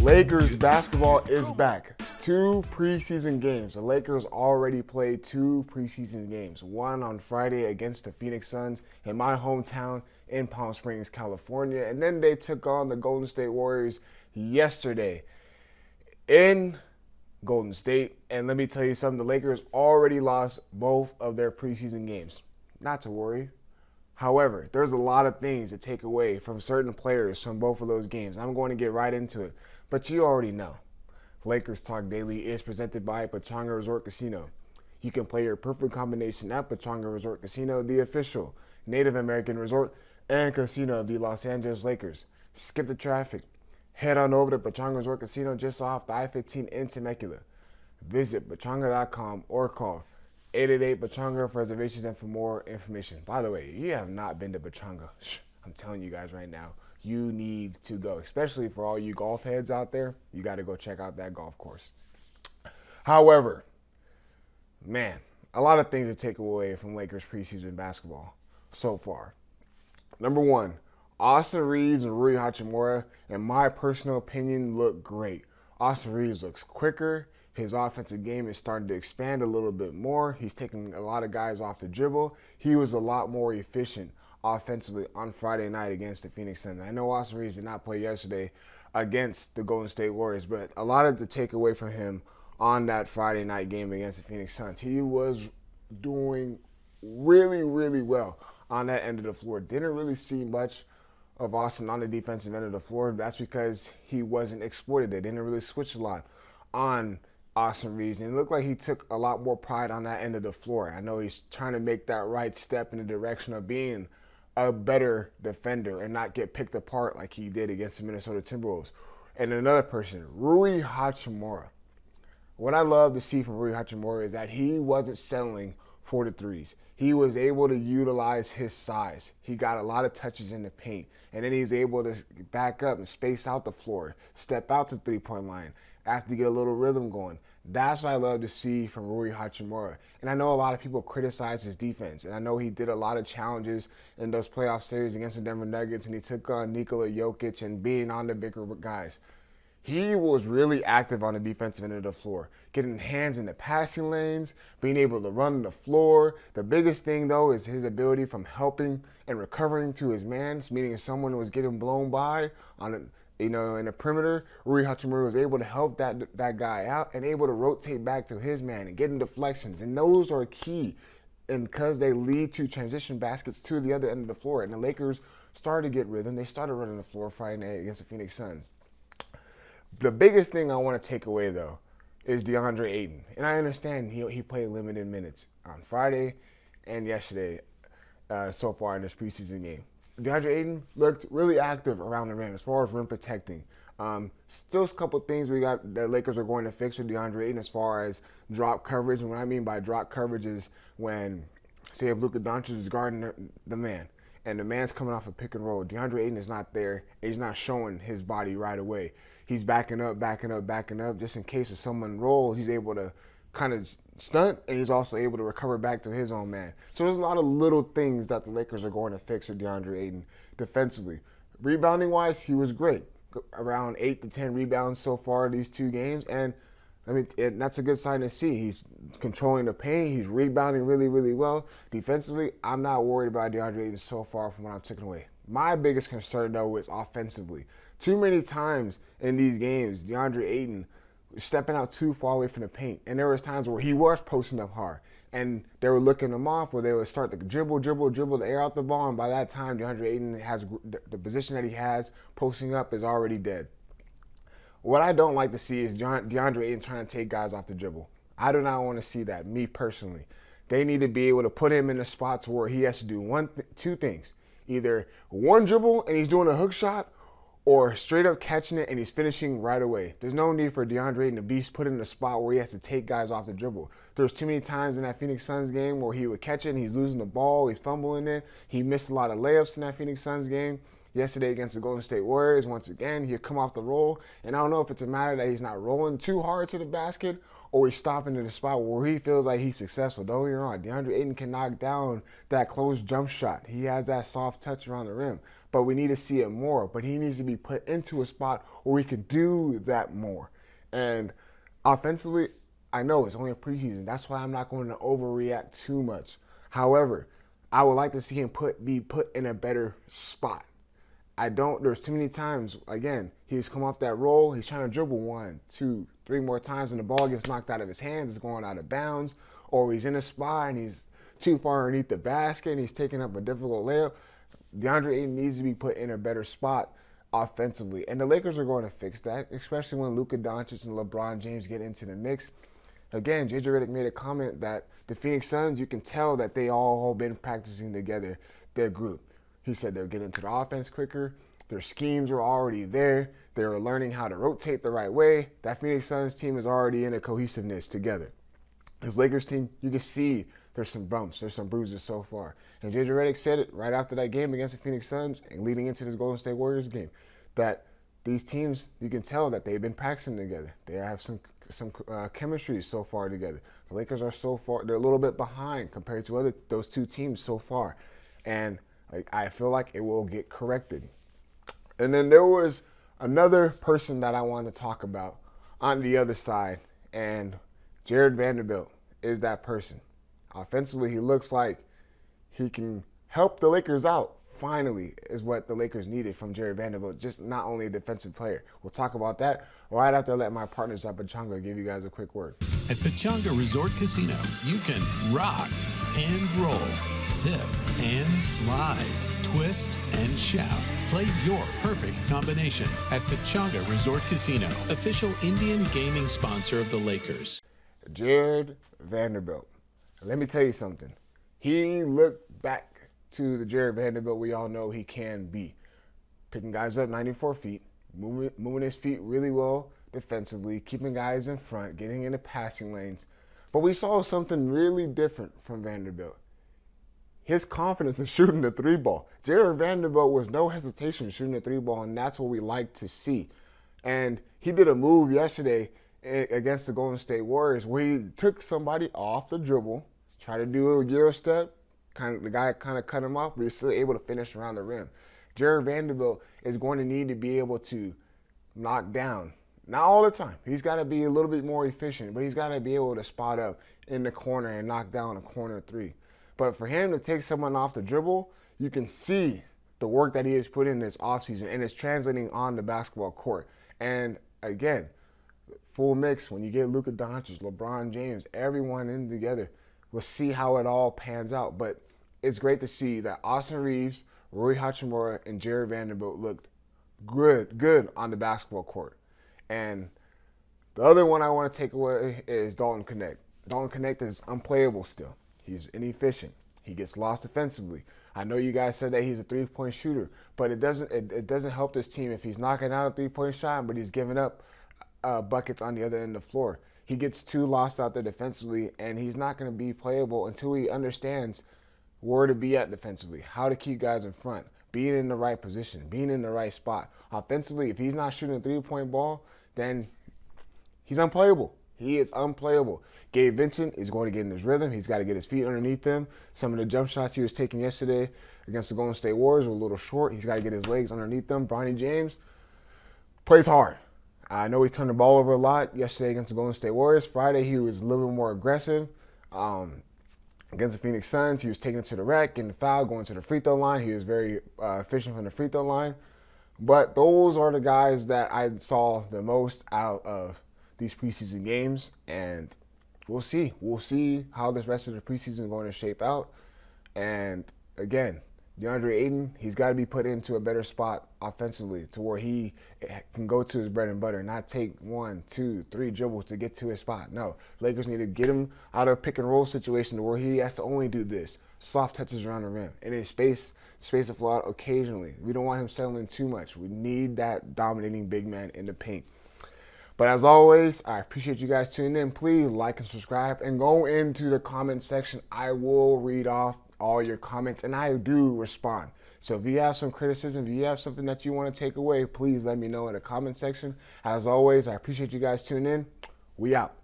Lakers basketball is back. 2 preseason games. The Lakers already played 2 preseason games. One on Friday against the Phoenix Suns in my hometown in Palm Springs, California. And then they took on the Golden State Warriors yesterday in Golden State. And let me tell you something, the Lakers already lost both of their preseason games. Not to worry. However, there's a lot of things to take away from certain players from both of those games. I'm going to get right into it. But you already know, Lakers Talk Daily is presented by Pechanga Resort Casino. You can play your perfect combination at Pechanga Resort Casino, the official Native American resort and casino of the Los Angeles Lakers. Skip the traffic. Head on over to Pechanga Resort Casino just off the I-15 in Temecula. Visit Pechanga.com or call 888-PECHANGA for reservations and for more information. By the way, you have not been to Pechanga. I'm telling you guys right now, you need to go, especially for all you golf heads out there. You got to go check out that golf course. However, man, a lot of things to take away from Lakers preseason basketball so far. Number one, Austin Reeves and Rui Hachimura, in my personal opinion, look great. Austin Reeves looks quicker. His offensive game is starting to expand a little bit more. He's taking a lot of guys off the dribble. He was a lot more efficient offensively on Friday night against the Phoenix Suns. I know Austin Reeves did not play yesterday against the Golden State Warriors, but a lot of the takeaway from him on that Friday night game against the Phoenix Suns, he was doing really, really well on that end of the floor. Didn't really see much of Austin on the defensive end of the floor. That's because he wasn't exploited. They didn't really switch a lot on Austin Reeves, and it looked like he took a lot more pride on that end of the floor. I know he's trying to make that right step in the direction of being a better defender and not get picked apart like he did against the Minnesota Timberwolves. And another person, Rui Hachimura. What I love to see from Rui Hachimura is that he wasn't settling for the threes. He was able to utilize his size. He got a lot of touches in the paint, and then he's able to back up and space out the floor, step out to three-point line after you get a little rhythm going. That's what I love to see from Rui Hachimura. And I know a lot of people criticize his defense, and I know he did a lot of challenges in those playoff series against the Denver Nuggets, and he took on Nikola Jokic and being on the bigger guys. He was really active on the defensive end of the floor, getting hands in the passing lanes, being able to run the floor. The biggest thing, though, is his ability from helping and recovering to his mans, meaning if someone was getting blown by on in the perimeter, Rui Hachimura was able to help that guy out and able to rotate back to his man and getting deflections. And those are key, and because they lead to transition baskets to the other end of the floor. And the Lakers started to get rhythm. They started running the floor Friday night against the Phoenix Suns. The biggest thing I want to take away, though, is Deandre Ayton. And I understand he played limited minutes on Friday and yesterday so far in this preseason game. Deandre Ayton looked really active around the rim as far as rim protecting. Still a couple things the Lakers are going to fix with Deandre Ayton as far as drop coverage. And what I mean by drop coverage is when, say, if Luka Doncic is guarding the man and the man's coming off a pick and roll, Deandre Ayton is not there. He's not showing his body right away. He's backing up, just in case if someone rolls, he's able to kind of stunt, and he's also able to recover back to his own man. So there's a lot of little things that the Lakers are going to fix with Deandre Ayton defensively. Rebounding-wise, he was great. Around 8 to 10 rebounds so far these 2 games, and that's a good sign to see. He's controlling the paint. He's rebounding really, really well. Defensively, I'm not worried about Deandre Ayton so far from what I'm taking away. My biggest concern, though, is offensively. Too many times in these games, Deandre Ayton stepping out too far away from the paint. And there was times where he was posting up hard, and they were looking him off, where they would start to dribble the air out the ball, and by that time, Deandre Ayton has the position that he has posting up is already dead. What I don't like to see is Deandre Ayton trying to take guys off the dribble. I do not want to see that, me personally. They need to be able to put him in the spots where he has to do two things. Either one dribble and he's doing a hook shot, or straight up catching it and he's finishing right away. There's no need for Deandre Ayton to be put in a spot where he has to take guys off the dribble. There's too many times in that Phoenix Suns game where he would catch it and he's losing the ball, he's fumbling it. He missed a lot of layups in that Phoenix Suns game. Yesterday against the Golden State Warriors, once again, he'll come off the roll. And I don't know if it's a matter that he's not rolling too hard to the basket or he's stopping at a spot where he feels like he's successful. Don't get me wrong, Deandre Ayton can knock down that close jump shot. He has that soft touch around the rim, but we need to see it more. But he needs to be put into a spot where he can do that more. And offensively, I know it's only a preseason. That's why I'm not going to overreact too much. However, I would like to see him be put in a better spot. There's too many times, again, he's come off that roll, he's trying to dribble 1, 2, 3 more times, and the ball gets knocked out of his hands, it's going out of bounds, or he's in a spot and he's too far underneath the basket and he's taking up a difficult layup. Deandre Ayton needs to be put in a better spot offensively, and the Lakers are going to fix that, especially when Luka Doncic and LeBron James get into the mix. Again, JJ Redick made a comment that the Phoenix Suns, you can tell that they all been practicing together, their group. He said they're getting to the offense quicker. Their schemes are already there. They're learning how to rotate the right way. That Phoenix Suns team is already in a cohesiveness together. This Lakers team, you can see there's some bumps, there's some bruises so far. And JJ Redick said it right after that game against the Phoenix Suns and leading into this Golden State Warriors game, that these teams, you can tell that they've been practicing together. They have some chemistry so far together. The Lakers are so far, they're a little bit behind compared to those two teams so far. And I feel like it will get corrected. And then there was another person that I wanted to talk about on the other side, and Jared Vanderbilt is that person. Offensively, he looks like he can help the Lakers out. Finally, is what the Lakers needed from Jared Vanderbilt, just not only a defensive player. We'll talk about that right after I let my partners at Pechanga give you guys a quick word. At Pechanga Resort Casino, you can rock and roll, sip and slide, twist and shout. Play your perfect combination at Pechanga Resort Casino, official Indian gaming sponsor of the Lakers. Jared Vanderbilt. Let me tell you something. He looked back to the Jared Vanderbilt we all know he can be. Picking guys up 94 feet, moving his feet really well defensively, keeping guys in front, getting into passing lanes. But we saw something really different from Vanderbilt. His confidence in shooting the three ball. Jared Vanderbilt was no hesitation shooting the three ball, and that's what we like to see. And he did a move yesterday against the Golden State Warriors where he took somebody off the dribble, tried to do a Euro step, the guy kind of cut him off, but he's still able to finish around the rim. Jared Vanderbilt is going to need to be able to knock down. Not all the time. He's got to be a little bit more efficient, but he's got to be able to spot up in the corner and knock down a corner three. But for him to take someone off the dribble, you can see the work that he has put in this offseason, and it's translating on the basketball court. And again, full mix, when you get Luka Doncic, LeBron James, everyone in together, we'll see how it all pans out. But it's great to see that Austin Reeves, Rui Hachimura, and Jared Vanderbilt looked good on the basketball court. And the other one I want to take away is Dalton Knecht. Dalton Knecht is unplayable still. He's inefficient. He gets lost defensively. I know you guys said that he's a three-point shooter, but it doesn't help this team if he's knocking out a three-point shot, but he's giving up buckets on the other end of the floor. He gets too lost out there defensively, and he's not going to be playable until he understands where to be at defensively, how to keep guys in front, being in the right position, being in the right spot. Offensively, if he's not shooting a three-point ball, then he's unplayable. He is unplayable. Gabe Vincent is going to get in his rhythm. He's got to get his feet underneath him. Some of the jump shots he was taking yesterday against the Golden State Warriors were a little short. He's got to get his legs underneath them. Bronny James plays hard. I know he turned the ball over a lot yesterday against the Golden State Warriors. Friday, he was a little bit more aggressive. Against the Phoenix Suns, he was taking it to the rack, getting the foul, going to the free throw line. He was very efficient from the free throw line. But those are the guys that I saw the most out of these preseason games, and we'll see. We'll see how this rest of the preseason is going to shape out. And again, Deandre Ayton, he's got to be put into a better spot offensively to where he can go to his bread and butter, not take 1, 2, 3 dribbles to get to his spot. No, Lakers need to get him out of a pick and roll situation to where he has to only do this, soft touches around the rim, and his space to flow out occasionally. We don't want him settling too much. We need that dominating big man in the paint. But as always, I appreciate you guys tuning in. Please like and subscribe and go into the comment section. I will read off all your comments, and I do respond. So if you have some criticism, if you have something that you want to take away, please let me know in the comment section. As always, I appreciate you guys tuning in. We out.